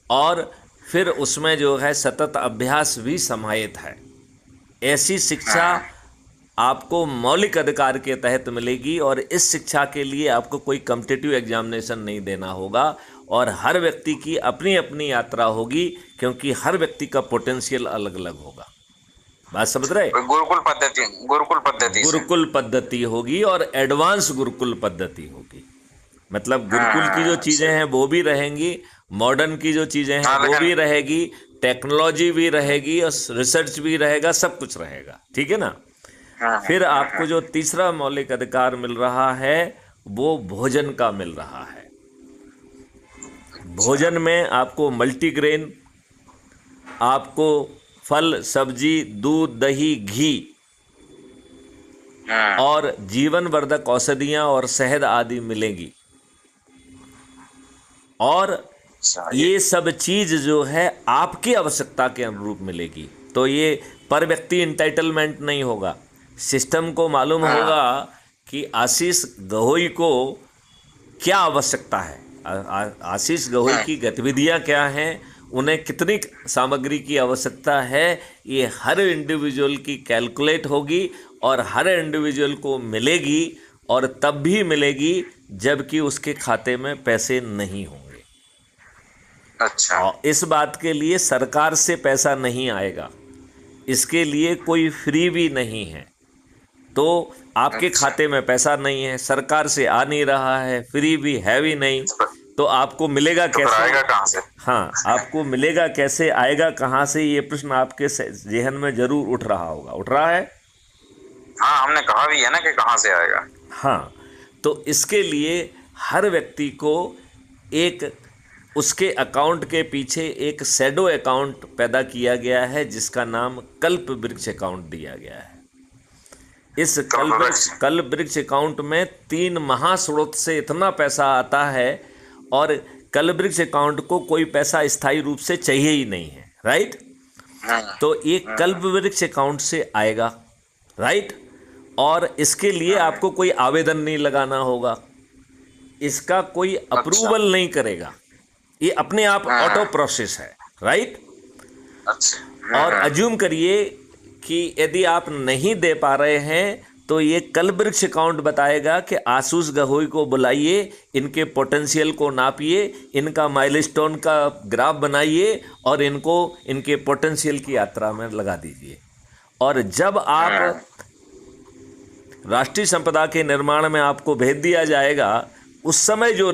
और फिर उसमें जो है सतत अभ्यास भी समाहित है। ऐसी शिक्षा आपको मौलिक अधिकार के तहत मिलेगी और इस शिक्षा के लिए आपको कोई कॉम्पिटिटिव एग्जामिनेशन नहीं देना होगा और हर व्यक्ति की अपनी अपनी यात्रा होगी, क्योंकि हर व्यक्ति का पोटेंशियल अलग अलग होगा। बात समझ रहे? गुरुकुल पद्धति होगी और एडवांस गुरुकुल पद्धति होगी। मतलब गुरुकुल की जो हाँ चीज़ें सही। हैं वो भी रहेंगी, मॉडर्न की जो चीज़ें हैं हाँ वो लेकिन भी रहेगी, टेक्नोलॉजी भी रहेगी और रिसर्च भी रहेगा, सब कुछ रहेगा। ठीक है ना? फिर आपको जो तीसरा मौलिक अधिकार मिल रहा है वो भोजन का मिल रहा है। अच्छा। भोजन में आपको मल्टीग्रेन, आपको फल, सब्जी, दूध, दही, घी हाँ और जीवनवर्धक औषधियाँ और शहद आदि मिलेंगी। और अच्छा ये। ये सब चीज़ जो है आपकी आवश्यकता के अनुरूप मिलेगी। तो ये पर व्यक्ति इंटाइटलमेंट नहीं होगा। सिस्टम को मालूम होगा हाँ कि आशीष गहोई को क्या आवश्यकता है, आशीष गहोई हाँ की गतिविधियां क्या हैं, उन्हें कितनी सामग्री की आवश्यकता है, ये हर इंडिविजुअल की कैलकुलेट होगी और हर इंडिविजुअल को मिलेगी, और तब भी मिलेगी जबकि उसके खाते में पैसे नहीं होंगे। अच्छा और इस बात के लिए सरकार से पैसा नहीं आएगा, इसके लिए कोई फ्री भी नहीं है। तो आपके अच्छा। खाते में पैसा नहीं है, सरकार से आ नहीं रहा है, फ्री भी है भी नहीं, तो आपको मिलेगा तो फिर कैसे? आएगा कहाँ से? हाँ, आपको मिलेगा कैसे, आएगा कहाँ से, ये प्रश्न आपके जहन में जरूर उठ रहा होगा। उठ रहा है? हाँ हमने कहा भी है ना कि कहाँ से आएगा। हाँ। तो इसके लिए हर व्यक्ति को एक उसके अकाउंट के पीछे एक शैडो अकाउंट पैदा किया गया है, जिसका नाम कल्प वृक्ष अकाउंट दिया गया है। इस कल्पवृक्ष। कल्प वृक्ष अकाउंट में 3 महास्रोत से इतना पैसा आता है, और कल्प वृक्ष अकाउंट को कोई पैसा स्थायी रूप से चाहिए ही नहीं है। राइट? हाँ तो ये कल्प हाँ वृक्ष अकाउंट से आएगा। राइट? और इसके लिए हाँ। आपको कोई आवेदन नहीं लगाना होगा, इसका कोई अच्छा। अप्रूवल नहीं करेगा, ये अपने आप ऑटो हाँ प्रोसेस है। राइट? अच्छा। और अज्यूम करिए कि यदि आप नहीं दे पा रहे हैं तो ये कल्पवृक्ष अकाउंट बताएगा कि आशीष गहोई को बुलाइए, इनके पोटेंशियल को नापिए, इनका माइलस्टोन का ग्राफ बनाइए और इनको इनके पोटेंशियल की यात्रा में लगा दीजिए। और जब आप हाँ राष्ट्रीय संपदा के निर्माण में आपको भेज दिया जाएगा, उस समय जो